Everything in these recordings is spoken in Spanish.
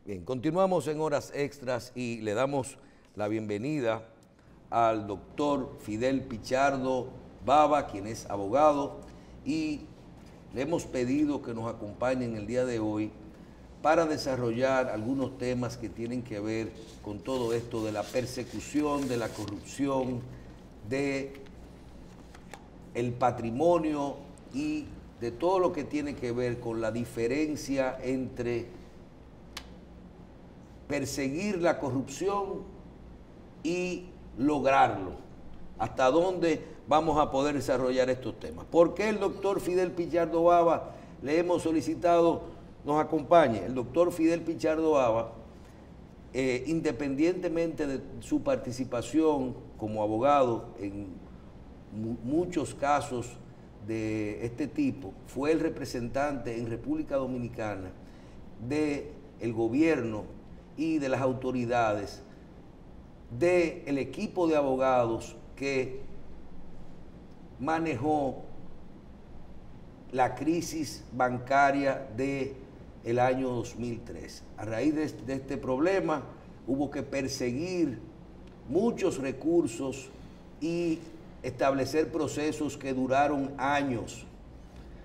Bien, continuamos en Horas Extras y le damos la bienvenida al doctor Fidel Pichardo Baba, quien es abogado, y le hemos pedido que nos acompañe en el día de hoy para desarrollar algunos temas que tienen que ver con todo esto de la persecución, de la corrupción, de el patrimonio y de todo lo que tiene que ver con la diferencia entre perseguir la corrupción y lograrlo. ¿Hasta dónde vamos a poder desarrollar estos temas? ¿Por qué el doctor Fidel Pichardo Baba le hemos solicitado nos acompañe? El doctor Fidel Pichardo Baba, independientemente de su participación como abogado en muchos casos de este tipo, fue el representante en República Dominicana del gobierno y de las autoridades del equipo de abogados que manejó la crisis bancaria del año 2003. A raíz de este problema hubo que perseguir muchos recursos y establecer procesos que duraron años,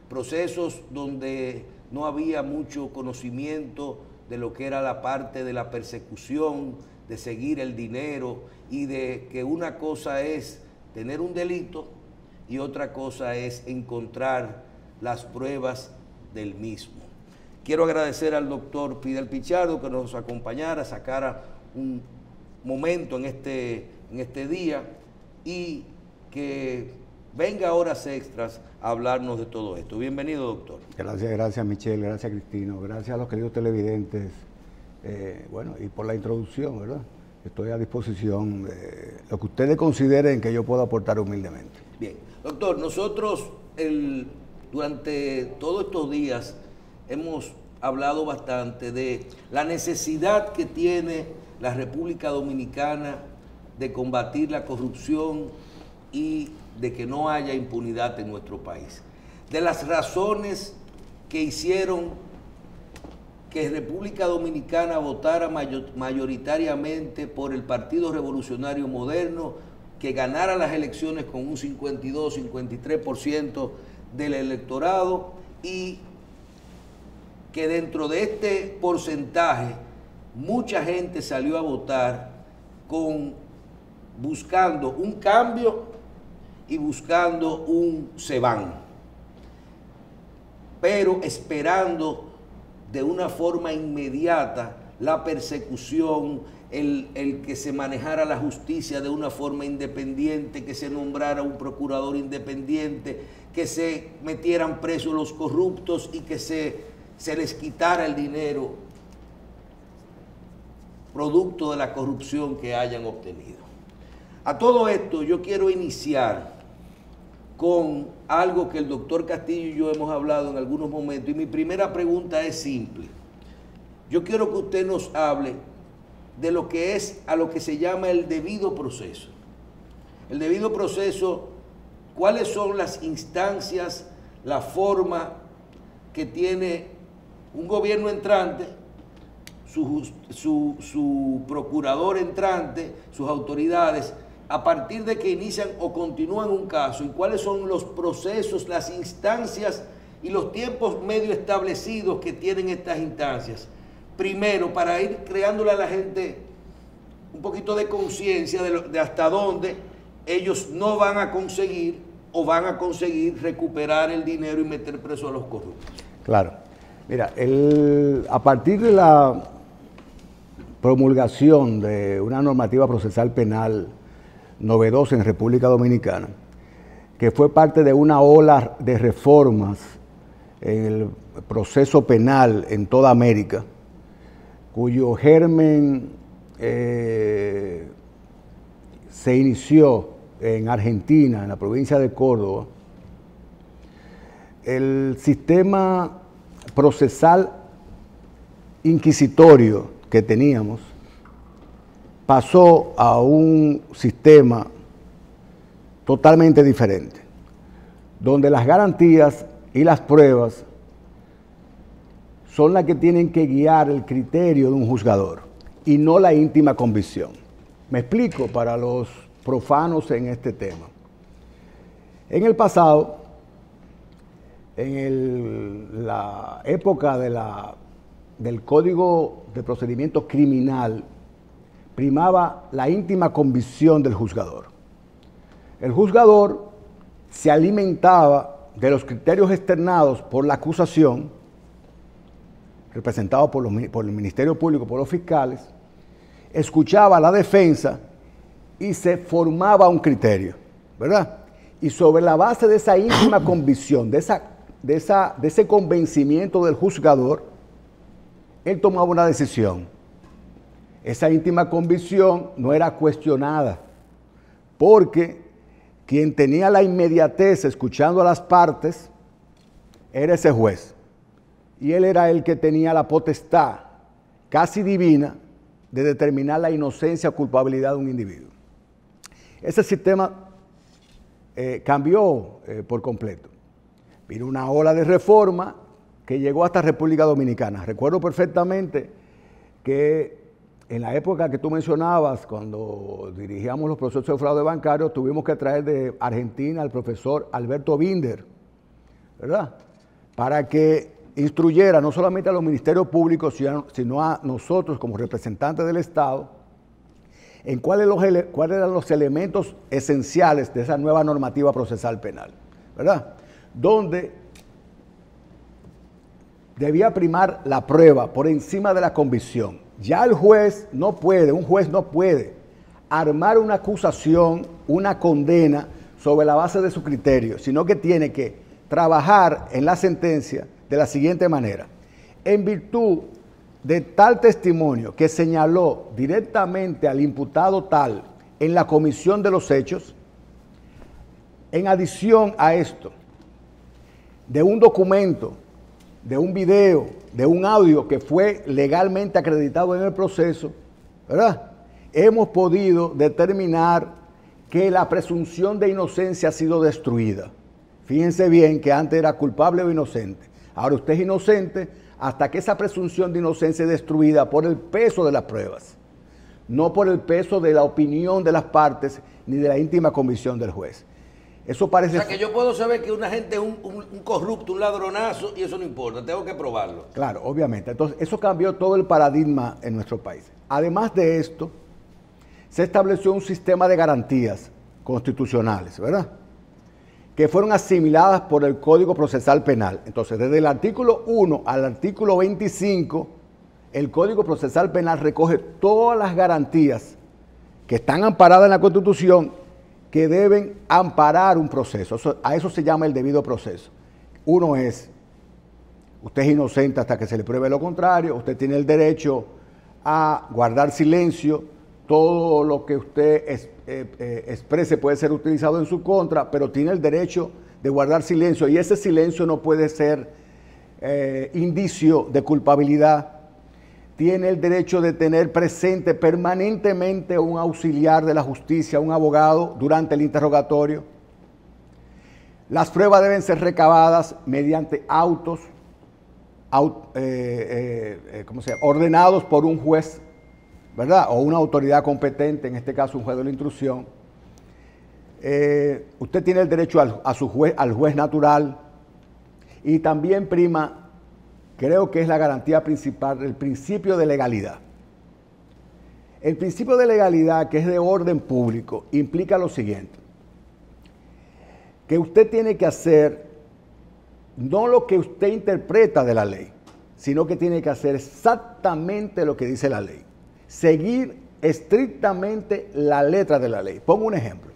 procesos donde no había mucho conocimiento de lo que era la parte de la persecución, de seguir el dinero y de que una cosa es tener un delito y otra cosa es encontrar las pruebas del mismo. Quiero agradecer al doctor Fidel Pichardo que nos acompañara, sacara un momento en este día y que venga a Horas Extras a hablarnos de todo esto. Bienvenido, doctor. Gracias Michelle, gracias Cristino, gracias a los queridos televidentes, bueno, y por la introducción, ¿verdad? Estoy a disposición de lo que ustedes consideren que yo pueda aportar humildemente. Bien, doctor, nosotros durante todos estos días hemos hablado bastante de la necesidad que tiene la República Dominicana de combatir la corrupción y de que no haya impunidad en nuestro país. De las razones que hicieron que República Dominicana votara mayoritariamente por el Partido Revolucionario Moderno, que ganara las elecciones con un 52-53% del electorado y que dentro de este porcentaje mucha gente salió a votar buscando un cambio y buscando un se van, pero esperando de una forma inmediata la persecución, el que se manejara la justicia de una forma independiente, que se nombrara un procurador independiente, que se metieran presos los corruptos y que se les quitara el dinero producto de la corrupción que hayan obtenido. A todo esto yo quiero iniciar con algo que el doctor Castillo y yo hemos hablado en algunos momentos, y mi primera pregunta es simple. Yo quiero que usted nos hable de lo que es a lo que se llama el debido proceso. El debido proceso, ¿cuáles son las instancias, la forma que tiene un gobierno entrante, su procurador entrante, sus autoridades, a partir de que inician o continúan un caso, y cuáles son los procesos, las instancias y los tiempos medio establecidos que tienen estas instancias? Primero, para ir creándole a la gente un poquito de conciencia de hasta dónde ellos no van a conseguir o van a conseguir recuperar el dinero y meter preso a los corruptos. Claro. Mira, a partir de la promulgación de una normativa procesal penal novedosa en República Dominicana, que fue parte de una ola de reformas en el proceso penal en toda América, cuyo germen se inició en Argentina, en la provincia de Córdoba. El sistema procesal inquisitorio que teníamos pasó a un sistema totalmente diferente, donde las garantías y las pruebas son las que tienen que guiar el criterio de un juzgador y no la íntima convicción. Me explico para los profanos en este tema. En el pasado, en la época del Código de Procedimiento Criminal, primaba la íntima convicción del juzgador. El juzgador se alimentaba de los criterios externados por la acusación, representado por el Ministerio Público, por los fiscales, escuchaba a la defensa y se formaba un criterio, ¿verdad? Y sobre la base de esa íntima convicción, de ese convencimiento del juzgador, él tomaba una decisión. Esa íntima convicción no era cuestionada, porque quien tenía la inmediatez escuchando a las partes era ese juez. Y él era el que tenía la potestad casi divina de determinar la inocencia o culpabilidad de un individuo. Ese sistema cambió por completo. Vino una ola de reforma que llegó hasta República Dominicana. Recuerdo perfectamente que en la época que tú mencionabas, cuando dirigíamos los procesos de fraude bancario, tuvimos que traer de Argentina al profesor Alberto Binder, ¿verdad? Para que instruyera no solamente a los ministerios públicos, sino a nosotros como representantes del Estado, en cuáles eran los elementos esenciales de esa nueva normativa procesal penal, ¿verdad? Donde debía primar la prueba por encima de la convicción. Ya un juez no puede armar una acusación, una condena sobre la base de su criterio, sino que tiene que trabajar en la sentencia de la siguiente manera: en virtud de tal testimonio que señaló directamente al imputado tal en la comisión de los hechos, en adición a esto, de un documento, de un video, de un audio que fue legalmente acreditado en el proceso, ¿verdad? Hemos podido determinar que la presunción de inocencia ha sido destruida. Fíjense bien que antes era culpable o inocente. Ahora usted es inocente hasta que esa presunción de inocencia es destruida por el peso de las pruebas, no por el peso de la opinión de las partes ni de la íntima convicción del juez. Eso parece... O sea, que yo puedo saber que una gente es un corrupto, un ladronazo, y eso no importa, tengo que probarlo. Claro, obviamente. Entonces, eso cambió todo el paradigma en nuestro país. Además de esto, se estableció un sistema de garantías constitucionales, ¿verdad?, que fueron asimiladas por el Código Procesal Penal. Entonces, desde el artículo 1 al artículo 25, el Código Procesal Penal recoge todas las garantías que están amparadas en la Constitución, que deben amparar un proceso. A eso se llama el debido proceso. Uno es, usted es inocente hasta que se le pruebe lo contrario, usted tiene el derecho a guardar silencio, todo lo que usted exprese puede ser utilizado en su contra, pero tiene el derecho de guardar silencio, y ese silencio no puede ser indicio de culpabilidad. Tiene el derecho de tener presente permanentemente un auxiliar de la justicia, un abogado, durante el interrogatorio. Las pruebas deben ser recabadas mediante autos ordenados por un juez, ¿verdad?, o una autoridad competente, en este caso un juez de la instrucción. Usted tiene el derecho al juez natural, y también prima, creo que es la garantía principal, el principio de legalidad. El principio de legalidad, que es de orden público, implica lo siguiente: que usted tiene que hacer no lo que usted interpreta de la ley, sino que tiene que hacer exactamente lo que dice la ley. Seguir estrictamente la letra de la ley. Pongo un ejemplo.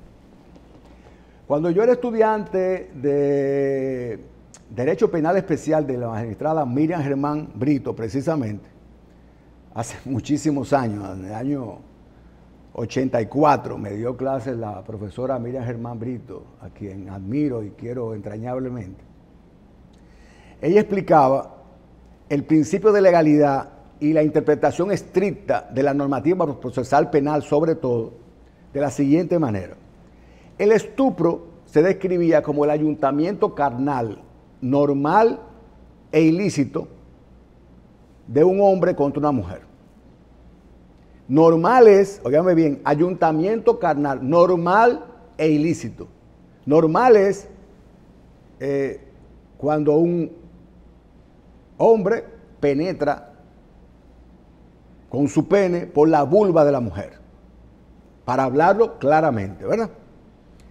Cuando yo era estudiante de Derecho Penal Especial de la magistrada Miriam Germán Brito, precisamente, hace muchísimos años, en el año 84, me dio clases la profesora Miriam Germán Brito, a quien admiro y quiero entrañablemente. Ella explicaba el principio de legalidad y la interpretación estricta de la normativa procesal penal, sobre todo, de la siguiente manera: el estupro se describía como el ayuntamiento carnal, normal e ilícito de un hombre contra una mujer. Normal es, óigame bien, ayuntamiento carnal, normal e ilícito. Normal es cuando un hombre penetra con su pene por la vulva de la mujer, para hablarlo claramente, ¿verdad?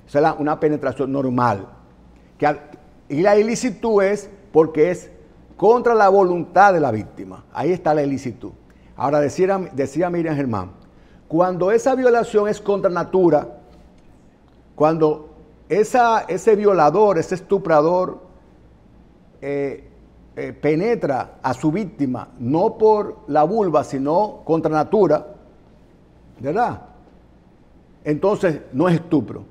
Esa es una penetración normal. Y la ilicitud es porque es contra la voluntad de la víctima. Ahí está la ilicitud. Ahora decía Miriam Germán, cuando esa violación es contra natura, cuando ese violador, ese estuprador penetra a su víctima no por la vulva, sino contra natura, ¿verdad? Entonces no es estupro.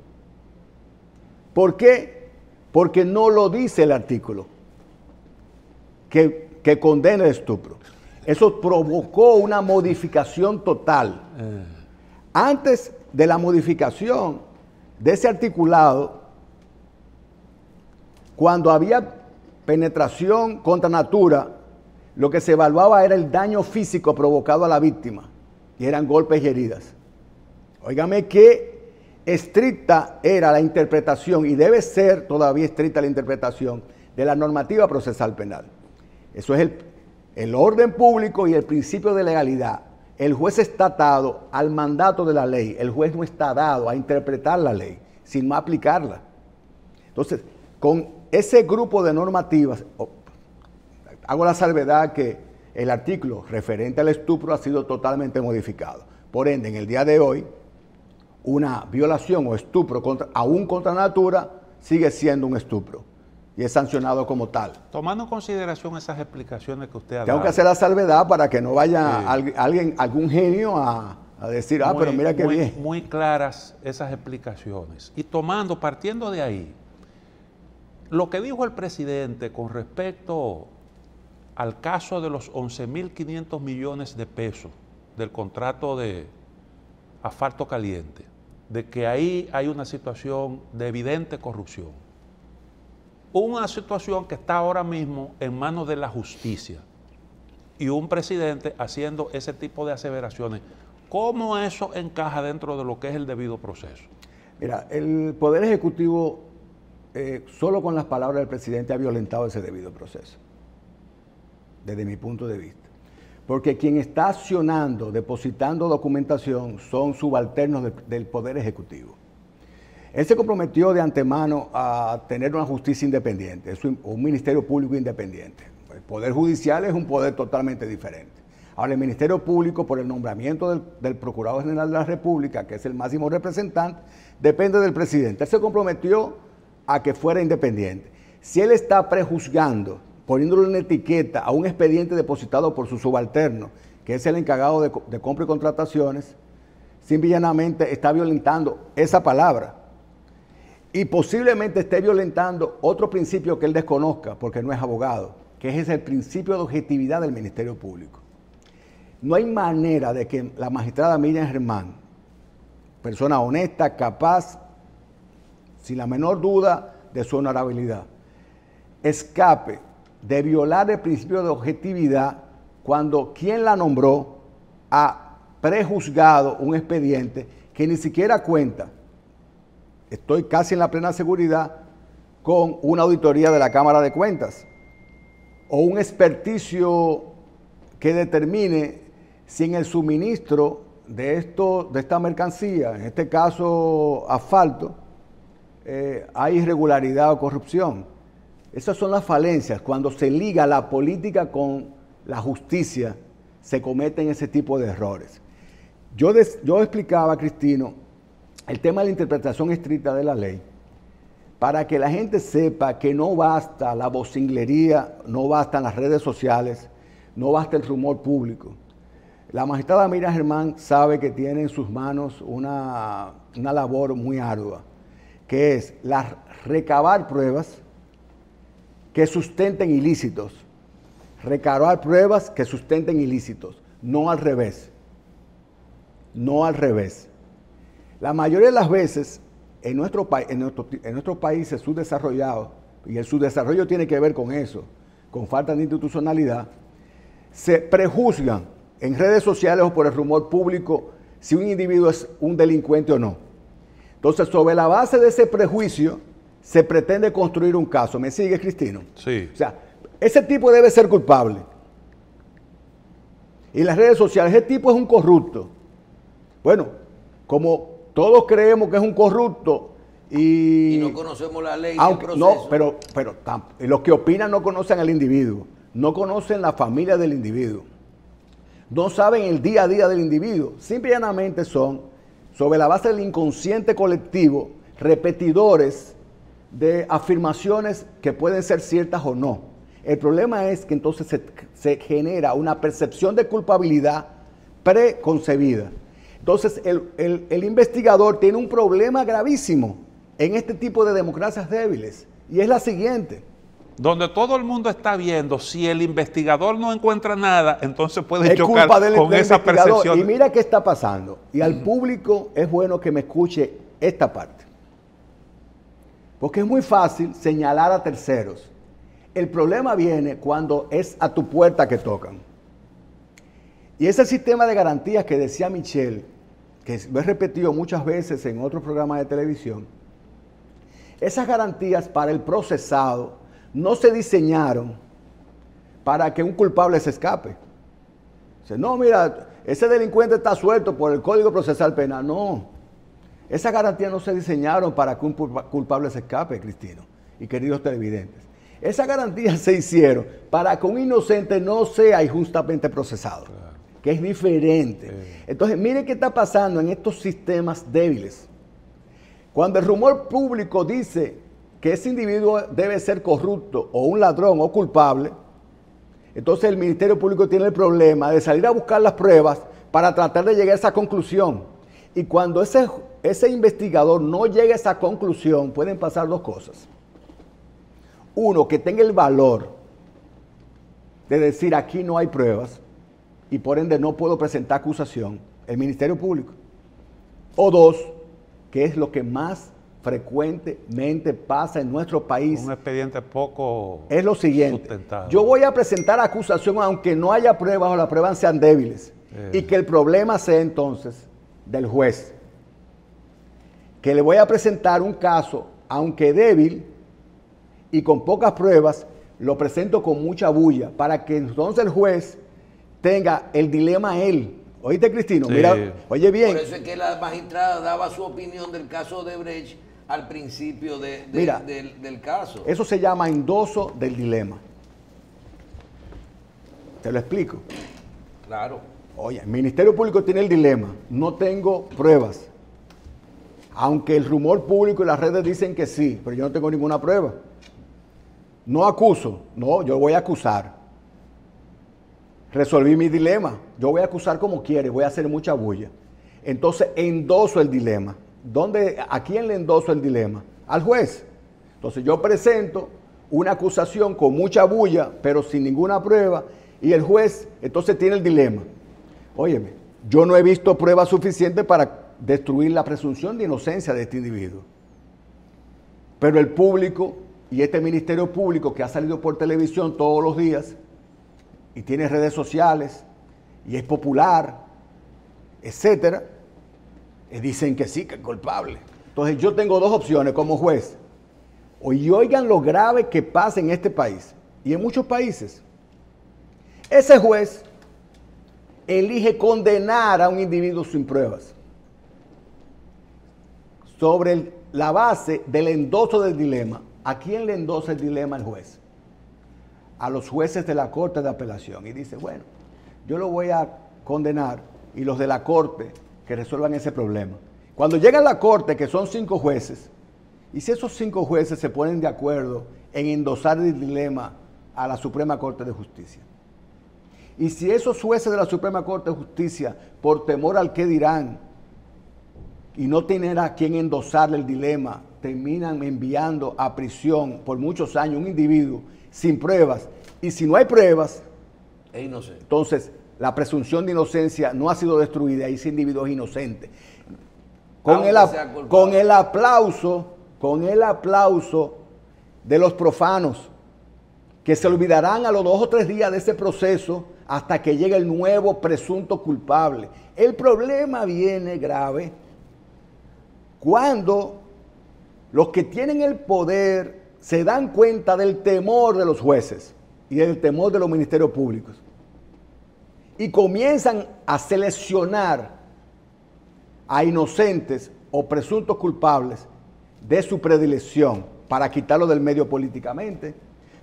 ¿Por qué? Porque no lo dice el artículo que condena el estupro. Eso provocó una modificación total. Antes de la modificación de ese articulado, cuando había penetración contra natura, lo que se evaluaba era el daño físico provocado a la víctima, y eran golpes y heridas. Óigame qué estricta era la interpretación, y debe ser todavía estricta la interpretación de la normativa procesal penal. Eso es el orden público y el principio de legalidad. El juez está atado al mandato de la ley. El juez no está dado a interpretar la ley, sino a aplicarla. Entonces, con ese grupo de normativas, hago la salvedad que el artículo referente al estupro ha sido totalmente modificado. Por ende, en el día de hoy, una violación o estupro aún contra natura sigue siendo un estupro y es sancionado como tal. Tomando en consideración esas explicaciones que usted ha dado. Tengo que hacer la salvedad para que no vaya algún genio a decir, pero mira qué bien. Muy claras esas explicaciones. Y partiendo de ahí, lo que dijo el presidente con respecto al caso de los 11.500 millones de pesos del contrato de asfalto caliente, de que ahí hay una situación de evidente corrupción. Una situación que está ahora mismo en manos de la justicia y un presidente haciendo ese tipo de aseveraciones. ¿Cómo eso encaja dentro de lo que es el debido proceso? Mira, el Poder Ejecutivo, solo con las palabras del presidente, ha violentado ese debido proceso, desde mi punto de vista. Porque quien está accionando, depositando documentación, son subalternos del Poder Ejecutivo. Él se comprometió de antemano a tener una justicia independiente, un ministerio público independiente. El Poder Judicial es un poder totalmente diferente. Ahora, el Ministerio Público, por el nombramiento del Procurador General de la República, que es el máximo representante, depende del presidente. Él se comprometió a que fuera independiente. Si él está prejuzgando, poniéndole una etiqueta a un expediente depositado por su subalterno, que es el encargado de compra y contrataciones, simple y llanamente está violentando esa palabra. Y posiblemente esté violentando otro principio que él desconozca, porque no es abogado, que es el principio de objetividad del Ministerio Público. No hay manera de que la magistrada Miriam Germán, persona honesta, capaz, sin la menor duda de su honorabilidad, escape de violar el principio de objetividad cuando quien la nombró ha prejuzgado un expediente que ni siquiera cuenta, estoy casi en la plena seguridad, con una auditoría de la Cámara de Cuentas o un experticio que determine si en el suministro de esta mercancía, en este caso asfalto, hay irregularidad o corrupción. Esas son las falencias. Cuando se liga la política con la justicia, se cometen ese tipo de errores. Yo explicaba, Cristino, el tema de la interpretación estricta de la ley, para que la gente sepa que no basta la vocinglería, no bastan las redes sociales, no basta el rumor público. La magistrada Miriam Germán sabe que tiene en sus manos una labor muy ardua, que es recabar pruebas que sustenten ilícitos. Recabar pruebas que sustenten ilícitos, no al revés. No al revés. La mayoría de las veces en nuestros países subdesarrollados, y el subdesarrollo tiene que ver con eso, con falta de institucionalidad, se prejuzgan en redes sociales o por el rumor público si un individuo es un delincuente o no. Entonces, sobre la base de ese prejuicio, se pretende construir un caso. ¿Me sigue, Cristino? Sí. O sea, ese tipo debe ser culpable. Y en las redes sociales, ese tipo es un corrupto. Bueno, como todos creemos que es un corrupto y no conocemos la ley aunque, del proceso. No, pero los que opinan no conocen al individuo, no conocen la familia del individuo, no saben el día a día del individuo. Simple y llanamente son, sobre la base del inconsciente colectivo, repetidores de afirmaciones que pueden ser ciertas o no. El problema es que entonces se genera una percepción de culpabilidad preconcebida. Entonces el investigador tiene un problema gravísimo en este tipo de democracias débiles, y es la siguiente. Donde todo el mundo está viendo, si el investigador no encuentra nada, entonces puede Es chocar culpa del con esa investigador. percepción. Y mira qué está pasando. Y al público es bueno que me escuche esta parte. Porque es muy fácil señalar a terceros. El problema viene cuando es a tu puerta que tocan. Y ese sistema de garantías que decía Michelle, que lo he repetido muchas veces en otros programas de televisión, esas garantías para el procesado no se diseñaron para que un culpable se escape. Dice, no, mira, ese delincuente está suelto por el Código Procesal Penal. No, esas garantías no se diseñaron para que un culpable se escape, Cristino y queridos televidentes. Esas garantías se hicieron para que un inocente no sea injustamente procesado, claro, que es diferente. Entonces, miren qué está pasando en estos sistemas débiles. Cuando el rumor público dice que ese individuo debe ser corrupto o un ladrón o culpable, entonces el Ministerio Público tiene el problema de salir a buscar las pruebas para tratar de llegar a esa conclusión. Y cuando ese investigador no llega a esa conclusión, pueden pasar dos cosas. Uno, que tenga el valor de decir aquí no hay pruebas y por ende no puedo presentar acusación, el Ministerio Público. O dos, que es lo que más frecuentemente pasa en nuestro país. Un expediente poco es lo siguiente. sustentado. Yo voy a presentar acusación aunque no haya pruebas o las pruebas sean débiles. Y que el problema sea entonces del juez. Que le voy a presentar un caso, aunque débil y con pocas pruebas, lo presento con mucha bulla para que entonces el juez tenga el dilema él. ¿Oíste, Cristino? Sí. Mira, oye bien. Por eso es que la magistrada daba su opinión del caso de Brecht al principio del caso. Eso se llama endoso del dilema. Te lo explico. Claro. Oye, el Ministerio Público tiene el dilema. No tengo pruebas. Aunque el rumor público y las redes dicen que sí, pero yo no tengo ninguna prueba. No acuso. No, yo voy a acusar. Resolví mi dilema. Yo voy a acusar como quiere, voy a hacer mucha bulla. Entonces endoso el dilema. ¿A quién le endoso el dilema? Al juez. Entonces yo presento una acusación con mucha bulla, pero sin ninguna prueba, y el juez entonces tiene el dilema. Óyeme, yo no he visto pruebas suficientes para destruir la presunción de inocencia de este individuo. Pero el público y este Ministerio Público que ha salido por televisión todos los días y tiene redes sociales y es popular, etcétera, dicen que sí, que es culpable. Entonces yo tengo dos opciones como juez. Y oigan lo grave que pasa en este país y en muchos países. Ese juez elige condenar a un individuo sin pruebas sobre la base del endoso del dilema. ¿A quién le endosa el dilema el juez? A los jueces de la Corte de Apelación. Y dice, bueno, yo lo voy a condenar y los de la Corte que resuelvan ese problema. Cuando llega a la Corte, que son 5 jueces, y si esos 5 jueces se ponen de acuerdo en endosar el dilema a la Suprema Corte de Justicia, y si esos jueces de la Suprema Corte de Justicia, por temor al qué dirán, y no tener a quien endosarle el dilema, terminan enviando a prisión por muchos años un individuo sin pruebas, y si no hay pruebas, es inocente. Entonces la presunción de inocencia no ha sido destruida y ese individuo es inocente. Con el aplauso de los profanos, que se olvidarán a los 2 o 3 días de ese proceso hasta que llegue el nuevo presunto culpable. El problema viene grave cuando los que tienen el poder se dan cuenta del temor de los jueces y del temor de los ministerios públicos y comienzan a seleccionar a inocentes o presuntos culpables de su predilección para quitarlo del medio políticamente,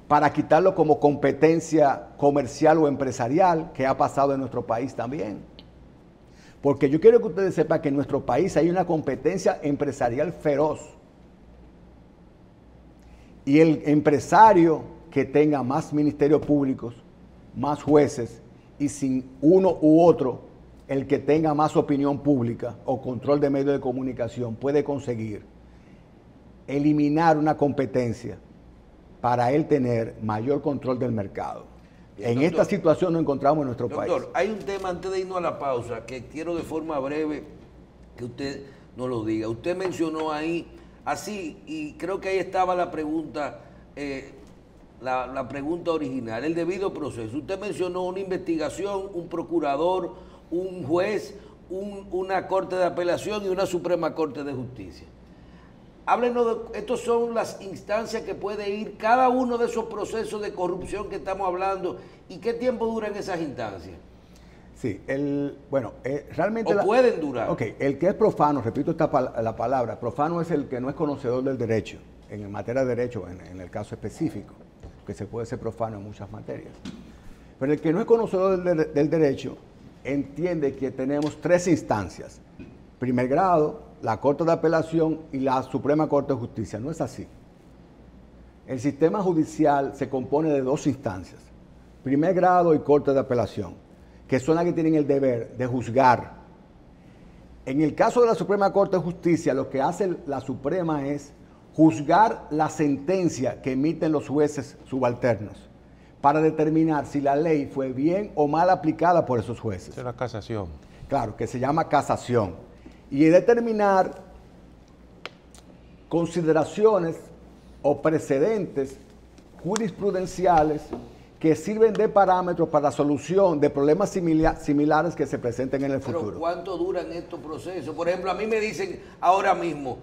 para quitarlo como competencia comercial o empresarial, que ha pasado en nuestro país también. Porque yo quiero que ustedes sepan que en nuestro país hay una competencia empresarial feroz. Y el empresario que tenga más ministerios públicos, más jueces, y sin uno u otro, el que tenga más opinión pública o control de medios de comunicación, puede conseguir eliminar una competencia para él tener mayor control del mercado. Bien, en esta situación nos encontramos en nuestro país. Doctor, hay un tema antes de irnos a la pausa que quiero de forma breve que usted nos lo diga. Usted mencionó ahí, así, y creo que ahí estaba la pregunta, la pregunta original, el debido proceso. Usted mencionó una investigación, un procurador, un juez, una corte de apelación y una Suprema Corte de Justicia. Háblenos de, estos son las instancias que puede ir cada uno de esos procesos de corrupción que estamos hablando y qué tiempo duran esas instancias. Sí, realmente... ¿O pueden durar? Ok, el que es profano, repito la palabra, profano es el que no es conocedor del derecho, en materia de derecho, en el caso específico, que se puede ser profano en muchas materias. Pero el que no es conocedor del derecho entiende que tenemos tres instancias. Primer grado, la Corte de Apelación y la Suprema Corte de Justicia. No es así. El sistema judicial se compone de dos instancias, primer grado y Corte de Apelación, que son las que tienen el deber de juzgar. En el caso de la Suprema Corte de Justicia, lo que hace la Suprema es juzgar la sentencia que emiten los jueces subalternos para determinar si la ley fue bien o mal aplicada por esos jueces. Esa es la casación. Claro, que se llama casación. Y determinar consideraciones o precedentes jurisprudenciales que sirven de parámetros para la solución de problemas similares que se presenten en el futuro. Pero ¿cuánto duran estos procesos? Por ejemplo, a mí me dicen ahora mismo,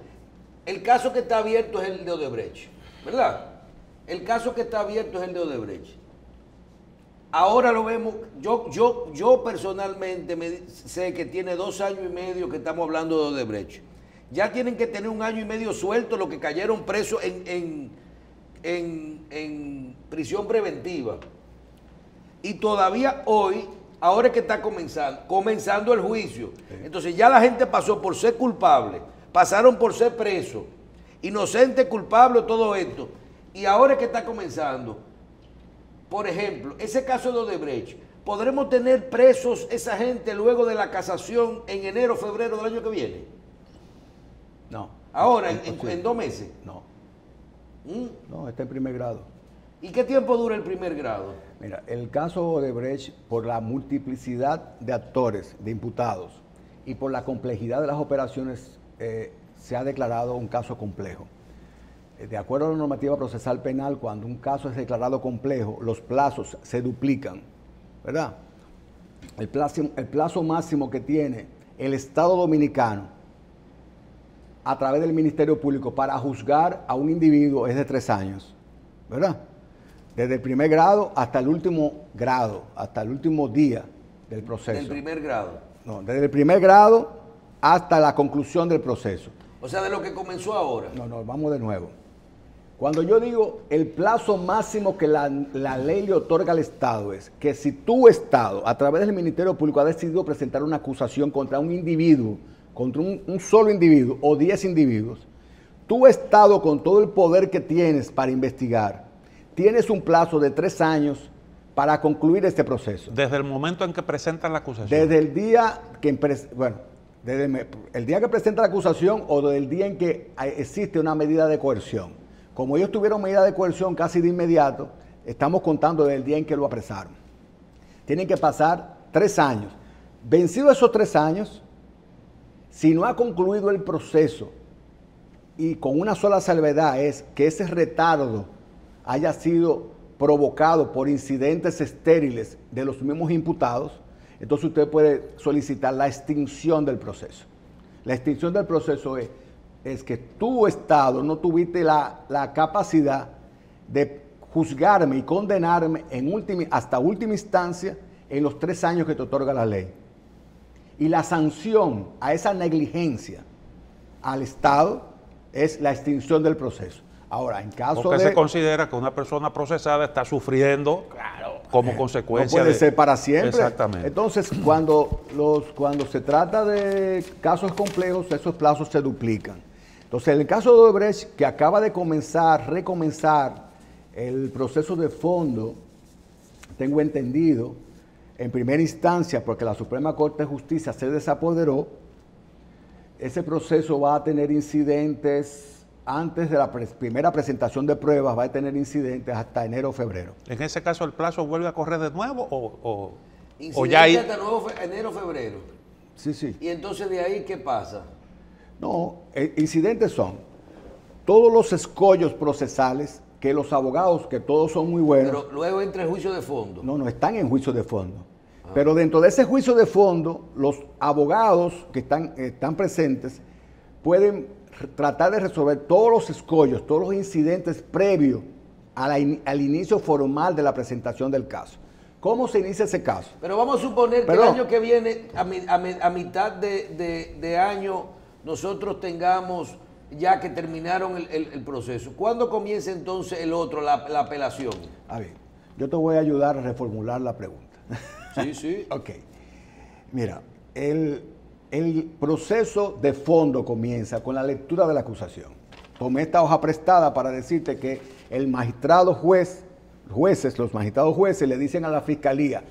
el caso que está abierto es el de Odebrecht, ¿verdad? El caso que está abierto es el de Odebrecht. Ahora lo vemos, yo personalmente sé que tiene 2 años y medio que estamos hablando de Odebrecht. Ya tienen que tener 1 año y medio suelto los que cayeron presos en prisión preventiva. Y todavía hoy, ahora es que está comenzando el juicio. Entonces ya la gente pasó por ser culpable, pasaron por ser preso, inocente, culpable, todo esto. Y ahora es que está comenzando. Por ejemplo, ese caso de Odebrecht, ¿podremos tener presos esa gente luego de la casación en enero, febrero del año que viene? No. Ahora, en 2 meses. No. No, está en primer grado. ¿Y qué tiempo dura el primer grado? Mira, el caso Odebrecht, por la multiplicidad de actores, de imputados, y por la complejidad de las operaciones, se ha declarado un caso complejo. De acuerdo a la normativa procesal penal, cuando un caso es declarado complejo, los plazos se duplican, ¿verdad? El plazo máximo que tiene el Estado Dominicano a través del Ministerio Público para juzgar a un individuo es de 3 años, ¿verdad? Desde el primer grado hasta el último grado, hasta el último día del proceso. ¿Del primer grado? No, desde el primer grado hasta la conclusión del proceso. O sea, de lo que comenzó ahora. No, vamos de nuevo. Cuando yo digo el plazo máximo que la ley le otorga al Estado es que si tu Estado, a través del Ministerio Público, ha decidido presentar una acusación contra un individuo, contra un solo individuo o 10 individuos, tu Estado, con todo el poder que tienes para investigar, tienes un plazo de 3 años para concluir este proceso. Desde el momento en que presentan la acusación. Desde el día que, desde el día que presenta la acusación o desde el día en que existe una medida de coerción. Como ellos tuvieron medida de coerción casi de inmediato, estamos contando desde el día en que lo apresaron. Tienen que pasar 3 años. Vencidos esos 3 años, si no ha concluido el proceso, y con una sola salvedad es que ese retardo haya sido provocado por incidentes estériles de los mismos imputados, entonces usted puede solicitar la extinción del proceso. La extinción del proceso es que tu Estado no tuviste la capacidad de juzgarme y condenarme hasta última instancia en los 3 años que te otorga la ley. Y la sanción a esa negligencia al Estado es la extinción del proceso. Ahora, en caso porque se considera que una persona procesada está sufriendo como consecuencia. No puede ser para siempre. Exactamente. Entonces, cuando se trata de casos complejos, esos plazos se duplican. Entonces, en el caso de Odebrecht, que acaba de recomenzar el proceso de fondo, tengo entendido, en primera instancia, porque la Suprema Corte de Justicia se desapoderó, ese proceso va a tener incidentes antes de la primera presentación de pruebas, va a tener incidentes hasta enero o febrero. En ese caso, ¿el plazo vuelve a correr de nuevo o ya hay hasta enero o febrero? Sí. ¿Y entonces de ahí qué pasa? No, incidentes son todos los escollos procesales que los abogados, que todos son muy buenos. Pero luego entra el juicio de fondo. No están en juicio de fondo. Pero dentro de ese juicio de fondo, los abogados que están presentes pueden tratar de resolver todos los escollos, todos los incidentes previos al inicio formal de la presentación del caso. ¿Cómo se inicia ese caso? Pero vamos a suponer que el año que viene, a mitad de año, nosotros tengamos ya que terminaron el proceso. ¿Cuándo comienza entonces la apelación? A ver, yo te voy a ayudar a reformular la pregunta. Sí. Ok. Mira, el proceso de fondo comienza con la lectura de la acusación. Tomé esta hoja prestada para decirte que el magistrado los magistrados jueces le dicen a la Fiscalía,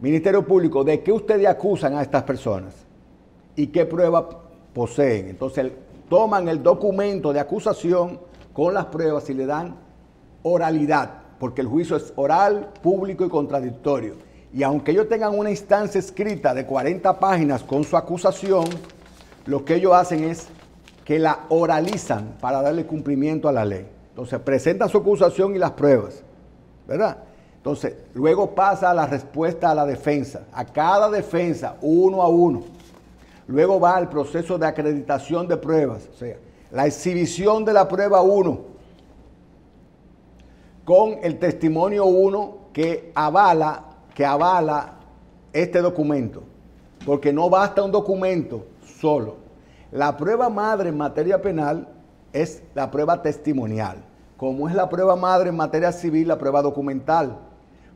Ministerio Público, ¿de qué ustedes acusan a estas personas? ¿Y qué pruebas poseen? Entonces, toman el documento de acusación con las pruebas y le dan oralidad, porque el juicio es oral, público y contradictorio. Y aunque ellos tengan una instancia escrita de 40 páginas con su acusación, lo que ellos hacen es que la oralizan para darle cumplimiento a la ley. Entonces, presentan su acusación y las pruebas, ¿verdad? Entonces, luego pasa a la respuesta a la defensa, a cada defensa, uno a uno. Luego va al proceso de acreditación de pruebas, o sea, la exhibición de la prueba 1 con el testimonio 1 que avala este documento, porque no basta un documento solo. La prueba madre en materia penal es la prueba testimonial, como es la prueba madre en materia civil, la prueba documental,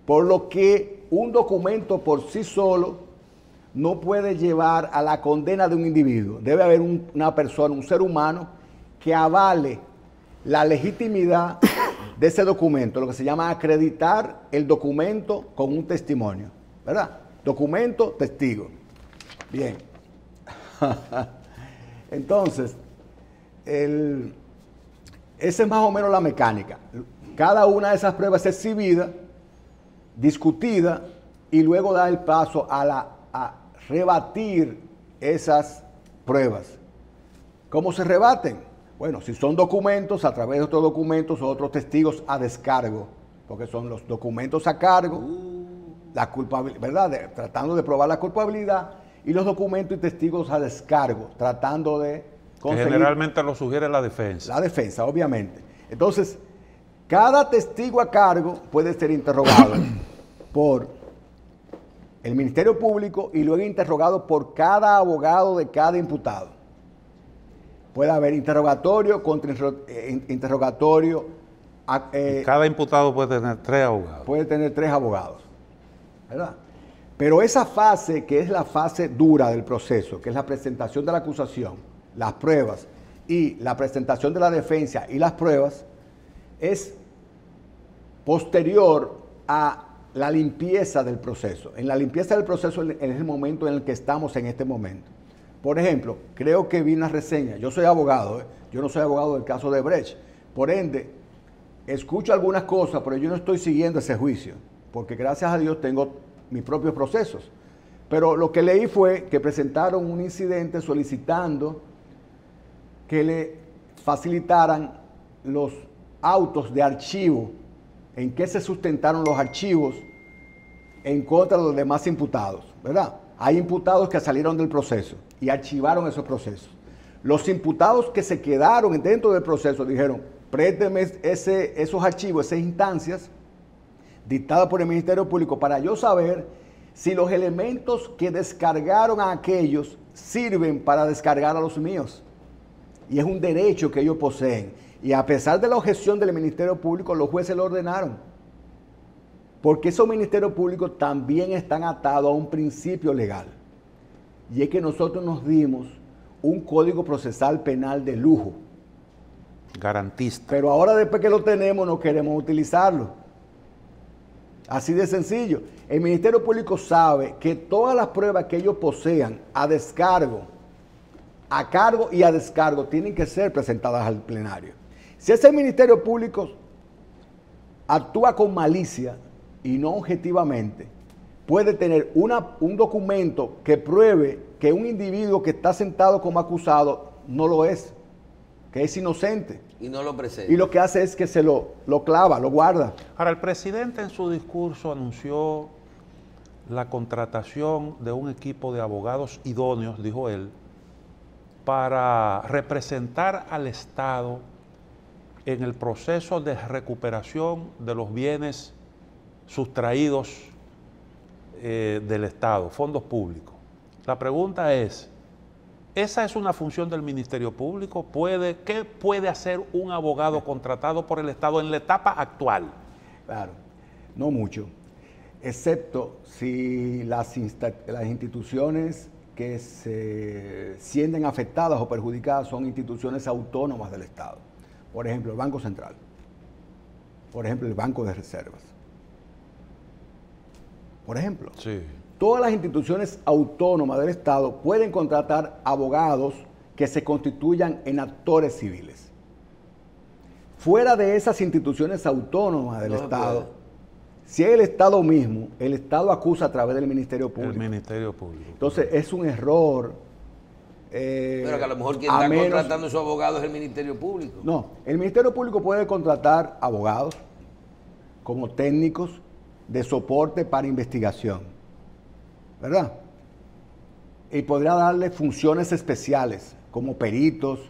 por lo que un documento por sí solo no puede llevar a la condena de un individuo. Debe haber una persona, un ser humano, que avale la legitimidad de ese documento, lo que se llama acreditar el documento con un testimonio, ¿verdad? Documento, testigo. Bien. Entonces, esa es más o menos la mecánica. Cada una de esas pruebas es exhibida, discutida, y luego da el paso a rebatir esas pruebas. ¿Cómo se rebaten? Bueno, si son documentos, a través de otros documentos o otros testigos a descargo, porque son los documentos a cargo, la culpabilidad, ¿verdad? Tratando de probar la culpabilidad, y los documentos y testigos a descargo, tratando de conseguir. Que generalmente lo sugiere la defensa. La defensa, obviamente. Entonces, cada testigo a cargo puede ser interrogado por el Ministerio Público y luego interrogado por cada abogado de cada imputado. Puede haber interrogatorio contra interrogatorio. Cada imputado puede tener 3 abogados. Puede tener 3 abogados, ¿verdad? Pero esa fase, que es la fase dura del proceso, que es la presentación de la acusación, las pruebas y la presentación de la defensa y las pruebas, es posterior a la limpieza del proceso. En la limpieza del proceso es el momento en el que estamos en este momento. Por ejemplo, creo que vi una reseña, yo soy abogado, yo no soy abogado del caso de Odebrecht, por ende, escucho algunas cosas, pero yo no estoy siguiendo ese juicio, porque gracias a Dios tengo mis propios procesos. Pero lo que leí fue que presentaron un incidente solicitando que le facilitaran los autos de archivo en qué se sustentaron los archivos en contra de los demás imputados, ¿verdad? Hay imputados que salieron del proceso y archivaron esos procesos. Los imputados que se quedaron dentro del proceso dijeron, présteme esos archivos, esas instancias dictadas por el Ministerio Público para yo saber si los elementos que descargaron a aquellos sirven para descargar a los míos. Y es un derecho que ellos poseen. Y a pesar de la objeción del Ministerio Público, los jueces lo ordenaron. Porque esos ministerios públicos también están atados a un principio legal. Y es que nosotros nos dimos un código procesal penal de lujo. Garantista. Pero ahora después que lo tenemos no queremos utilizarlo. Así de sencillo. El Ministerio Público sabe que todas las pruebas que ellos posean a descargo, a cargo y a descargo tienen que ser presentadas al plenario. Si ese Ministerio Público actúa con malicia y no objetivamente, puede tener un documento que pruebe que un individuo que está sentado como acusado no lo es, que es inocente. Y no lo presenta. Y lo que hace es que se lo clava, lo guarda. Ahora, el presidente en su discurso anunció la contratación de un equipo de abogados idóneos, dijo él, para representar al Estado en el proceso de recuperación de los bienes sustraídos del Estado, fondos públicos. La pregunta es, ¿esa es una función del Ministerio Público? ¿Qué puede hacer un abogado contratado por el Estado en la etapa actual? Claro, no mucho, excepto si las instituciones que se sienten afectadas o perjudicadas son instituciones autónomas del Estado. Por ejemplo, el Banco Central. Por ejemplo, el Banco de Reservas. Por ejemplo, sí. Todas las instituciones autónomas del Estado pueden contratar abogados que se constituyan en actores civiles. Fuera de esas instituciones autónomas del Estado, si es el Estado mismo, el Estado acusa a través del Ministerio Público. El Ministerio Público. Entonces, es un error. Pero que a lo mejor quien está contratando a su abogado es el Ministerio Público. No, el Ministerio Público puede contratar abogados como técnicos de soporte para investigación, ¿verdad? Y podría darle funciones especiales como peritos,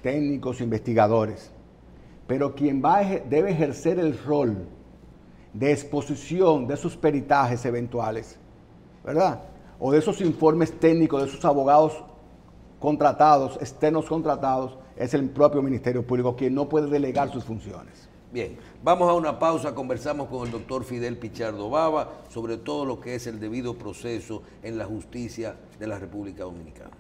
técnicos, investigadores. Pero quien debe ejercer el rol de exposición de esos peritajes eventuales, ¿verdad? O de esos informes técnicos de esos abogados contratados, externos contratados, es el propio Ministerio Público quien no puede delegar sus funciones. Bien, vamos a una pausa, conversamos con el doctor Fidel Pichardo Bava sobre todo lo que es el debido proceso en la justicia de la República Dominicana.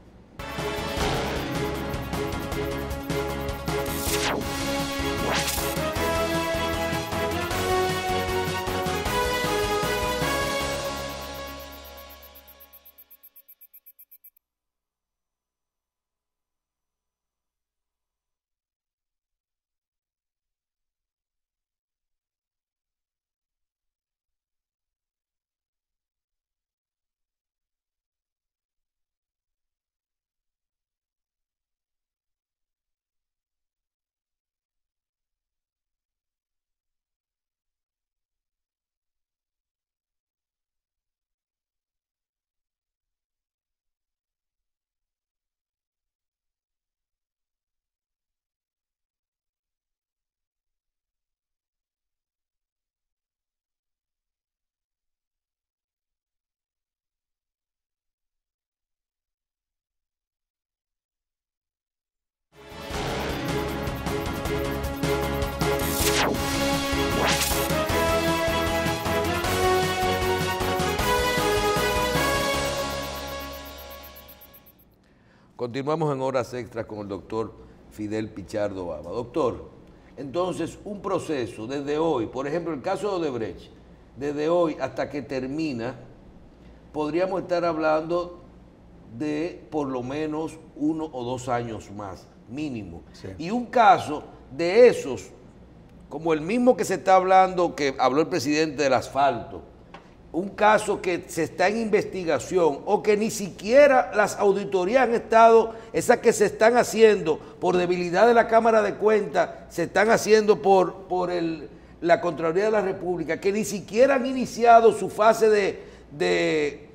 Continuamos en Horas Extras con el doctor Fidel Pichardo Bava. Doctor, entonces un proceso desde hoy, por ejemplo el caso de Odebrecht, desde hoy hasta que termina, podríamos estar hablando de por lo menos 1 o 2 años más, mínimo. Sí. Y un caso de esos, como el mismo que se está hablando, que habló el presidente del asfalto, un caso que se está en investigación o que ni siquiera las auditorías han estado, esas que se están haciendo por debilidad de la Cámara de Cuentas, se están haciendo por la Contraloría de la República, que ni siquiera han iniciado su fase de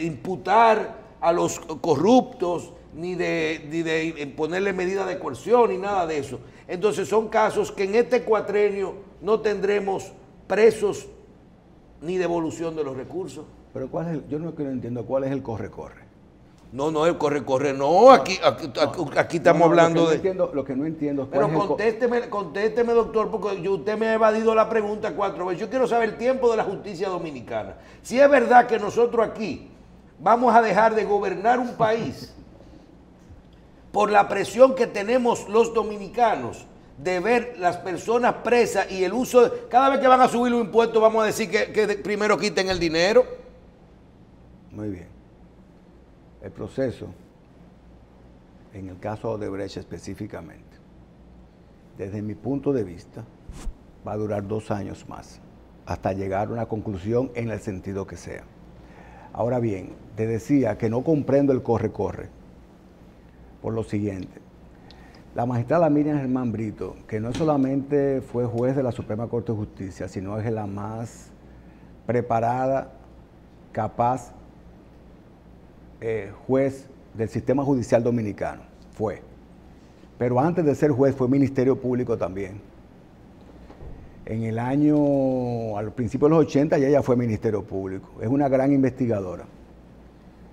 imputar a los corruptos, ni de ponerle medidas de coerción, ni nada de eso. Entonces son casos que en este cuatrenio no tendremos presos ni devolución de los recursos. Pero yo no entiendo cuál es el corre-corre. No, el corre-corre, no, aquí estamos hablando de... Lo que no entiendo es Pero contésteme, doctor, porque usted me ha evadido la pregunta 4 veces. Yo quiero saber el tiempo de la justicia dominicana. Si es verdad que nosotros aquí vamos a dejar de gobernar un país por la presión que tenemos los dominicanos de ver las personas presas y el uso cada vez que van a subir los impuestos vamos a decir que primero quiten el dinero. Muy bien. El proceso, en el caso de Odebrecht específicamente, desde mi punto de vista, va a durar 2 años más, hasta llegar a una conclusión en el sentido que sea. Ahora bien, te decía que no comprendo el corre-corre, por lo siguiente. La magistrada Miriam Germán Brito, que no solamente fue juez de la Suprema Corte de Justicia, sino es la más preparada, capaz, juez del sistema judicial dominicano, fue. Pero antes de ser juez fue Ministerio Público también. En el año, al principio de los 80 ya ella fue Ministerio Público. Es una gran investigadora.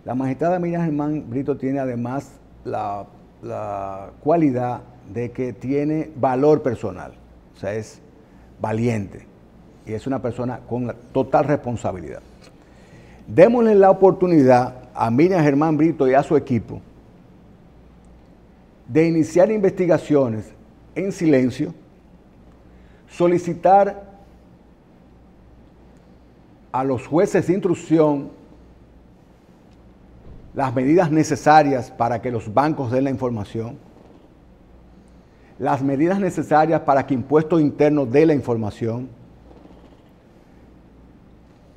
La magistrada Miriam Germán Brito tiene además la cualidad de que tiene valor personal. O sea, es valiente y es una persona con total responsabilidad. Démosle la oportunidad a Miriam Germán Brito y a su equipo de iniciar investigaciones en silencio, solicitar a los jueces de instrucción las medidas necesarias para que los bancos den la información, las medidas necesarias para que Impuesto Interno dé la información,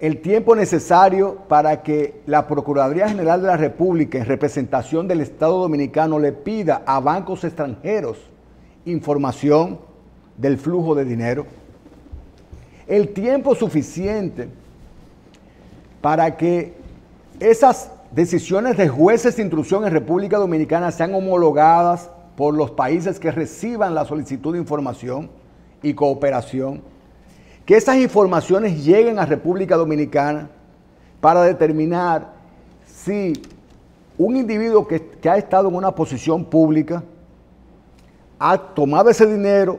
el tiempo necesario para que la Procuraduría General de la República, en representación del Estado Dominicano, le pida a bancos extranjeros información del flujo de dinero, el tiempo suficiente para que esas decisiones de jueces de instrucción en República Dominicana sean homologadas por los países que reciban la solicitud de información y cooperación, que esas informaciones lleguen a República Dominicana para determinar si un individuo que ha estado en una posición pública ha tomado ese dinero,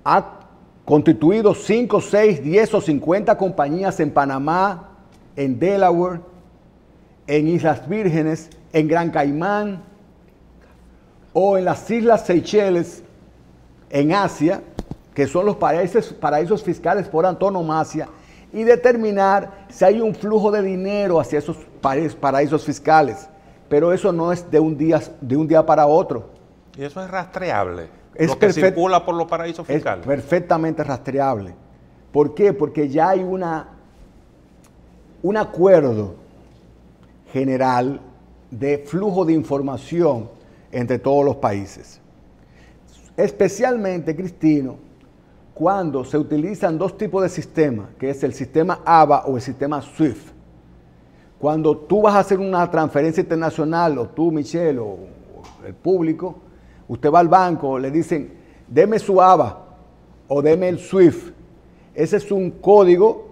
ha constituido 5, 6, 10 o 50 compañías en Panamá, en Delaware, en Islas Vírgenes, en Gran Caimán o en las Islas Seychelles, en Asia, que son los paraísos fiscales por antonomasia, y determinar si hay un flujo de dinero hacia esos paraísos fiscales. Pero eso no es de un día para otro. Y eso es rastreable, lo que circula por los paraísos fiscales. Es perfectamente rastreable. ¿Por qué? Porque ya hay un acuerdo general de flujo de información entre todos los países. Especialmente, Cristino, cuando se utilizan 2 tipos de sistemas, que es el sistema ABA o el sistema SWIFT. Cuando tú vas a hacer una transferencia internacional, o tú, Michelle, o el público, usted va al banco, le dicen, deme su ABA o deme el SWIFT. Ese es un código